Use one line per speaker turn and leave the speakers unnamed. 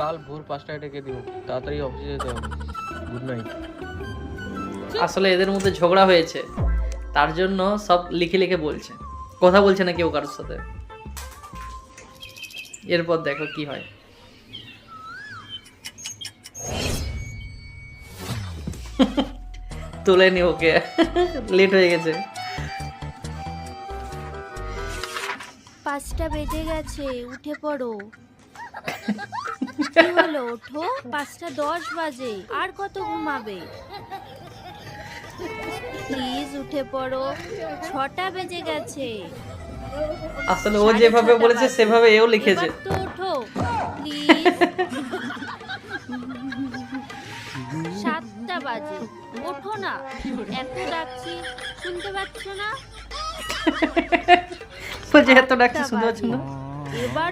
কাল ভোর 5টায় ডেকে দিও, তাড়াতাড়ি অফিসে যেতে হবে। Good night.
আসলে এদের মধ্যে ঝগড়া হয়েছে, তার জন্য সব লিখে লিখে বলছে, কথা বলছে না কেউ কারোর সাথে। এরপর দেখো কি হয়। তুলে নি ওকে, লেট হয়ে গেছে।
5টা বেজে গেছে, উঠে পড়ো। কি হলো, ওঠো, 5টা 10 বাজে, আর কত ঘুমাবে? প্লিজ উঠে পড়ো, 6টা বেজে গেছে।
আসলে ও যেভাবে
6:30
বলেছে
বাজে।
সেভাবে এও লিখেছে।
এবার তো ওঠো প্লিজ। 7টা বাজে, ওঠো না, এত ডাকছি শুনতে পাচ্ছ না?
বলছে এত ডাকছি শুনতে পাচ্ছ না?
এবার